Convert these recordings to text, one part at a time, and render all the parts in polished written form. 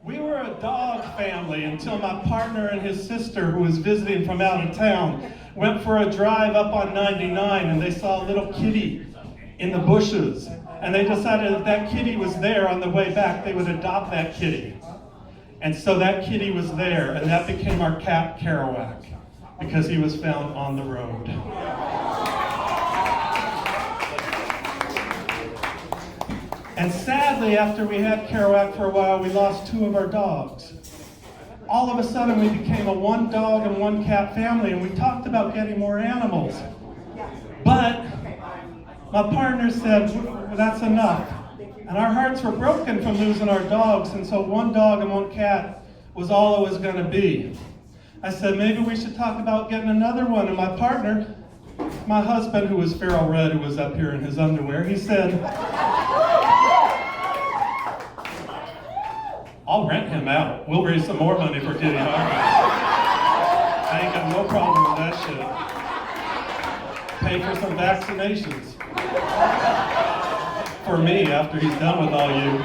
We were a dog family until my partner and his sister, who was visiting from out of town, went for a drive up on 99 and they saw a little kitty in the bushes. And they decided if that kitty was there on the way back, they would adopt that kitty. And so that kitty was there, and that became our cat, Kerouac, because he was found on the road. And sadly, after we had Kerouac for a while, we lost two of our dogs. All of a sudden, we became a one dog and one cat family, and we talked about getting more animals. But my partner said, well, that's enough. And our hearts were broken from losing our dogs, and so one dog and one cat was all it was going to be. I said, maybe we should talk about getting another one. And my partner, my husband, who was feral red, who was up here in his underwear, he said, I'll rent him out. We'll raise some more money for Kitty Hawk. I ain't got no problem with that shit. Pay for some vaccinations. For me, after he's done with all you.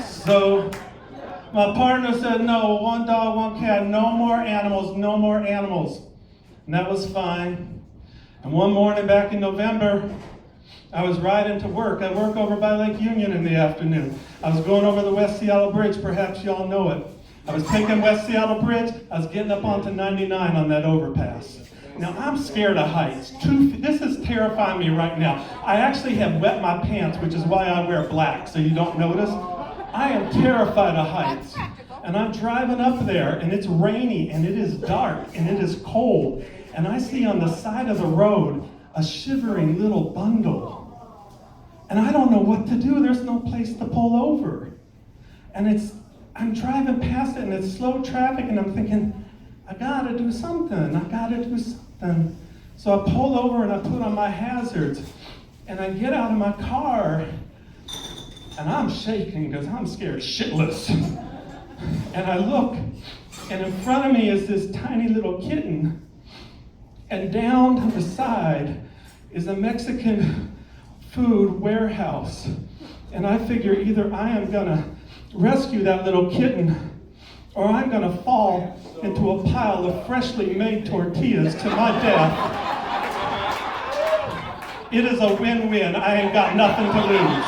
So, my partner said, no, one dog, one cat, no more animals, no more animals. And that was fine. And one morning back in November, I was riding to work. I work over by Lake Union in the afternoon. I was going over the West Seattle Bridge, perhaps y'all know it. I was taking West Seattle Bridge, I was getting up onto 99 on that overpass. Now, I'm scared of heights. This is terrifying me right now. I actually have wet my pants, which is why I wear black, so you don't notice. I am terrified of heights. And I'm driving up there, and it's rainy, and it is dark, and it is cold. And I see on the side of the road a shivering little bundle. And I don't know what to do. There's no place to pull over. And I'm driving past it, and it's slow traffic, and I'm thinking, I gotta do something. So I pull over and I put on my hazards, and I get out of my car, and I'm shaking because I'm scared shitless. And I look, and in front of me is this tiny little kitten, and down to the side is a Mexican food warehouse. And I figure either I am gonna rescue that little kitten, or I'm gonna fall into a pile of freshly made tortillas to my death. It is a win-win. I ain't got nothing to lose.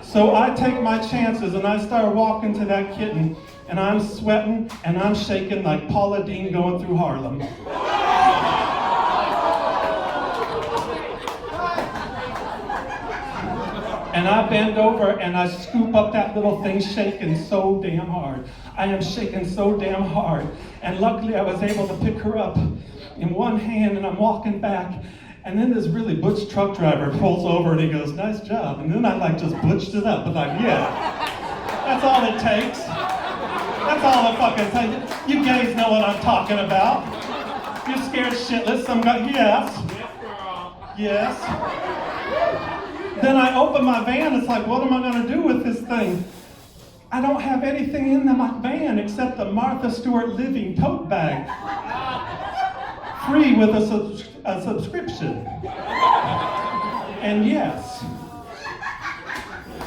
So I take my chances and I start walking to that kitten, and I'm sweating and I'm shaking like Paula Deen going through Harlem. And I bend over and I scoop up that little thing shaking so damn hard. I am shaking so damn hard. And luckily I was able to pick her up in one hand, and I'm walking back. And then this really butch truck driver pulls over and he goes, nice job. And then I just butched it up. I'm like, yeah, that's all it takes. That's all it fucking takes. You guys know what I'm talking about. You're scared shitless. Some guy, yes. Then I open my van, it's like, what am I gonna do with this thing? I don't have anything in my van except a Martha Stewart Living tote bag. Free with a subscription. And yes,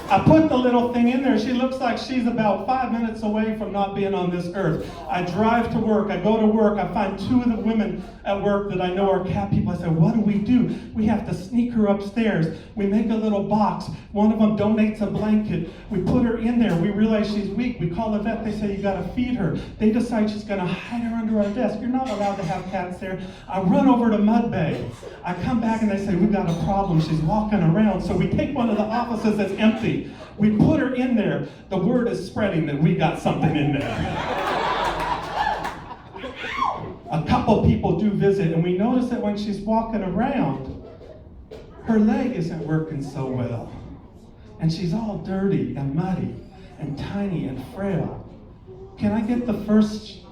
I put the little thing in there. She looks like she's about 5 minutes away from not being on this earth. I drive to work, I go to work, I find two of the women at work that I know are cat people. I say, what do? We have to sneak her upstairs. We make a little box. One of them donates a blanket. We put her in there. We realize she's weak. We call the vet. They say, you gotta feed her. They decide she's gonna hide her under our desk. You're not allowed to have cats there. I run over to Mud Bay. I come back and they say, we've got a problem. She's walking around. So we take one of the offices that's empty. We put her in there. The word is spreading that we got something in there. A couple people do visit, and we notice that when she's walking around, her leg isn't working so well. And she's all dirty and muddy and tiny and frail. Can I get the first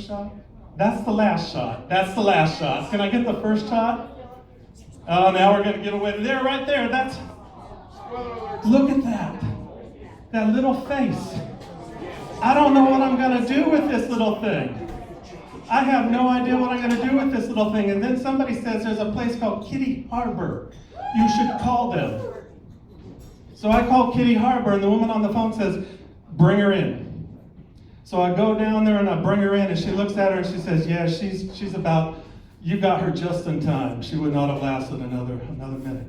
shot? That's the last shot. Can I get the first shot? Oh, now we're gonna get away. There, right there, look at that little face. I don't know what I'm gonna do with this little thing. I have no idea what I'm going to do with this little thing. And then somebody says there's a place called Kitty Harbor. You should call them. So I call Kitty Harbor, and the woman on the phone says, bring her in. So I go down there and I bring her in, and she looks at her and she says, yeah, she's about, you got her just in time. She would not have lasted another minute.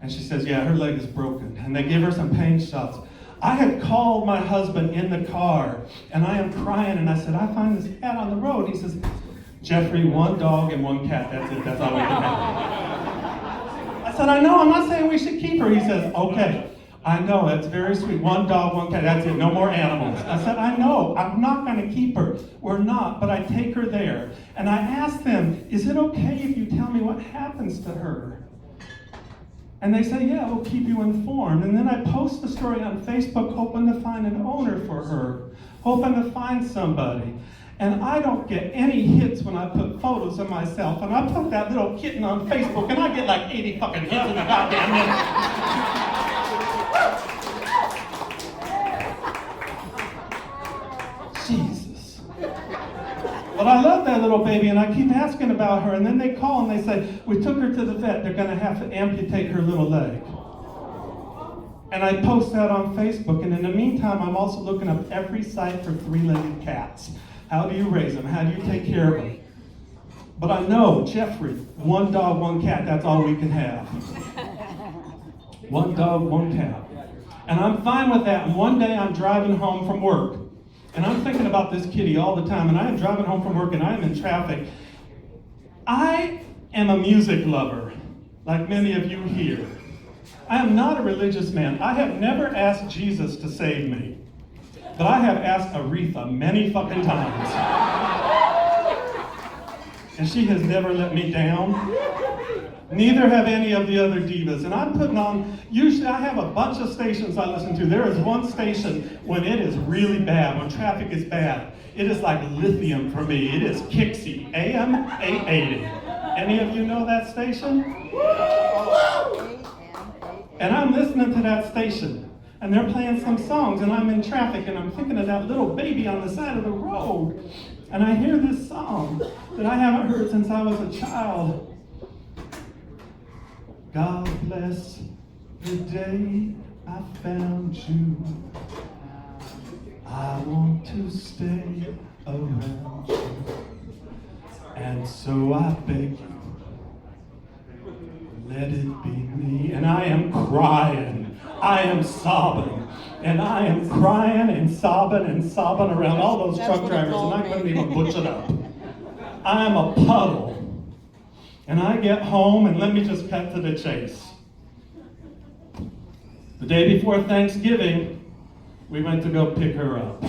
And she says, yeah, her leg is broken. And they give her some pain shots. I had called my husband in the car, and I am crying, and I said, I find this cat on the road. He says, Jeffrey, 1 dog and 1 cat, that's it, that's all we can have. I said, I know, I'm not saying we should keep her. He says, okay, I know, that's very sweet. 1 dog, 1 cat, that's it, no more animals. I said, I know, I'm not going to keep her. We're not, but I take her there. And I asked them, is it okay if you tell me what happens to her? And they say, yeah, we'll keep you informed. And then I post the story on Facebook, hoping to find an owner for her, hoping to find somebody. And I don't get any hits when I put photos of myself. And I put that little kitten on Facebook, and I get like 80 fucking hits in a goddamn minute. Jesus. But I love that little baby, and I keep asking about her, and then they call and they say, we took her to the vet, they're going to have to amputate her little leg. And I post that on Facebook, and in the meantime, I'm also looking up every site for 3-legged cats. How do you raise them? How do you take care of them? But I know, Jeffrey, 1 dog, 1 cat, that's all we can have. 1 dog, 1 cat. And I'm fine with that, and one day I'm driving home from work. And I'm thinking about this kitty all the time, and I am driving home from work and I am in traffic. I am a music lover, like many of you here. I am not a religious man. I have never asked Jesus to save me, but I have asked Aretha many fucking times. And she has never let me down. Neither have any of the other divas. And I'm putting on, usually I have a bunch of stations I listen to. There is one station when it is really bad, when traffic is bad. It is like lithium for me. It is Kixie, AM 880. Any of you know that station? And I'm listening to that station, and they're playing some songs, and I'm in traffic, and I'm thinking of that little baby on the side of the road. And I hear this song that I haven't heard since I was a child. God bless the day I found you. I want to stay around you. And so I beg you, let it be me. And I am crying. I am sobbing. And I am crying and sobbing around all those truck drivers, and I couldn't even butch it up. I am a puddle. And I get home, and let me just cut to the chase. The day before Thanksgiving, we went to go pick her up.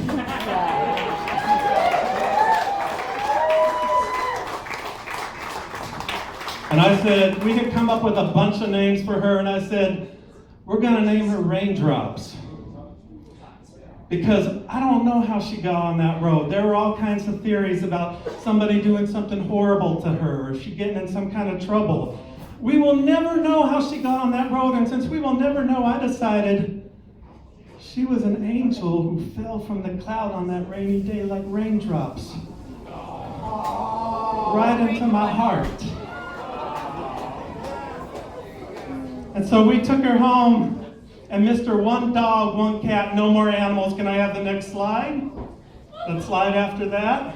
And I said, we had come up with a bunch of names for her, and I said, we're going to name her Raindrops. Because I don't know how she got on that road. There were all kinds of theories about somebody doing something horrible to her, or she getting in some kind of trouble. We will never know how she got on that road, and since we will never know, I decided she was an angel who fell from the cloud on that rainy day like raindrops. Right into my heart. And so we took her home. And Mr. 1 dog, 1 cat, no more animals. Can I have the next slide? The slide after that.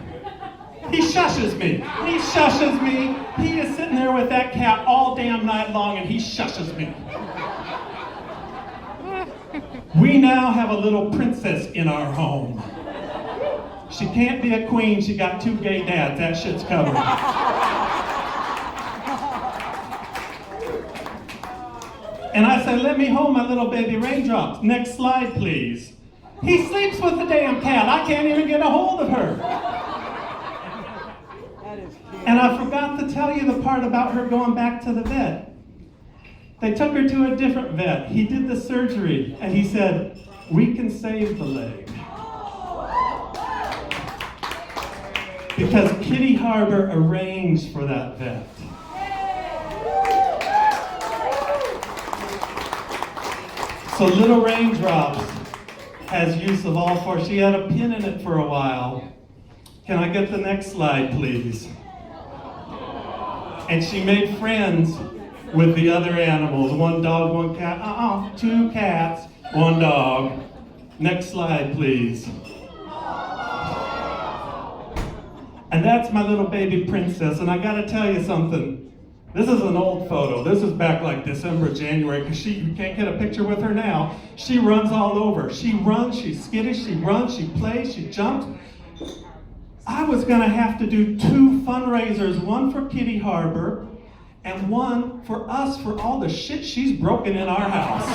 He shushes me. He shushes me. He is sitting there with that cat all damn night long, and he shushes me. We now have a little princess in our home. She can't be a queen. She got 2 gay dads. That shit's covered. And I said, let me hold my little baby Raindrops. Next slide, please. He sleeps with the damn cat. I can't even get a hold of her. And I forgot to tell you the part about her going back to the vet. They took her to a different vet. He did the surgery, and he said, we can save the leg. Because Kitty Harbor arranged for that vet. So little Raindrops has use of all 4. She had a pin in it for a while. Can I get the next slide, please? And she made friends with the other animals. One dog, one cat. Two cats, one dog. Next slide, please. And that's my little baby princess. And I gotta tell you something. This is an old photo. This is back like December, January, because you can't get a picture with her now. She runs all over. She runs, she's skittish, she runs, she plays, she jumps. I was gonna have to do 2 fundraisers, one for Kitty Harbor and one for us for all the shit she's broken in our house.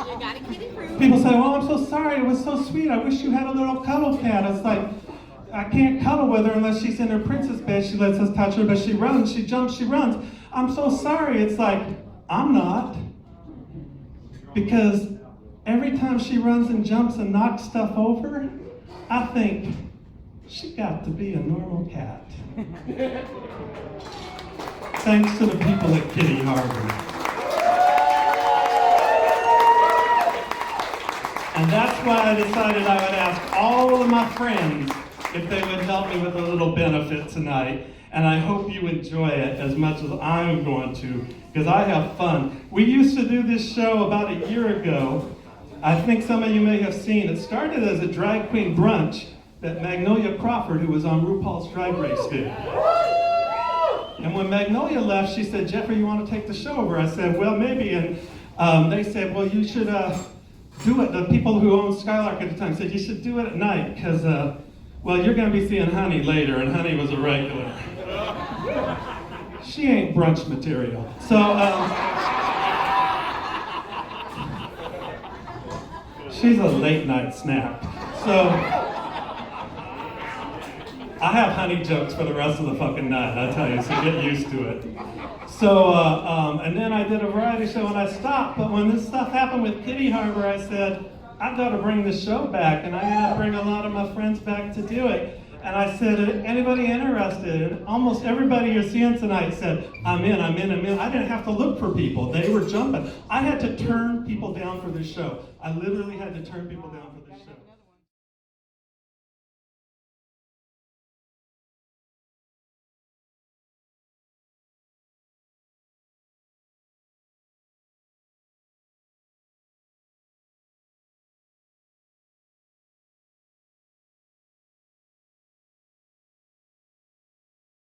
You got a kitty proof. People say, oh, I'm so sorry, it was so sweet. I wish you had a little cuddle cat. It's like, I can't cuddle with her unless she's in her princess bed. She lets us touch her, but she runs, she jumps, she runs. I'm so sorry. It's like, I'm not. Because every time she runs and jumps and knocks stuff over, I think, she got to be a normal cat. Thanks to the people at Kitty Harbor. And that's why I decided I would ask all of my friends if they would help me with a little benefit tonight. And I hope you enjoy it as much as I'm going to, because I have fun. We used to do this show about a year ago. I think some of you may have seen. It started as a drag queen brunch that Magnolia Crawford, who was on RuPaul's Drag Race, did. And when Magnolia left, she said, Jeffrey, you want to take the show over? I said, well, maybe. And they said, well, you should do it. The people who owned Skylark at the time said, you should do it at night, because, well, you're going to be seeing Honey later, and Honey was a regular. She ain't brunch material. So, she's a late night snack. So, I have Honey jokes for the rest of the fucking night, I tell you, so get used to it. So, and then I did a variety show and I stopped, but when this stuff happened with Kitty Harbor, I said, I've got to bring the show back, and I'm going to bring a lot of my friends back to do it. And I said, anybody interested? And almost everybody you're seeing tonight said, I'm in. I didn't have to look for people. They were jumping. I had to turn people down for this show. I literally had to turn people down for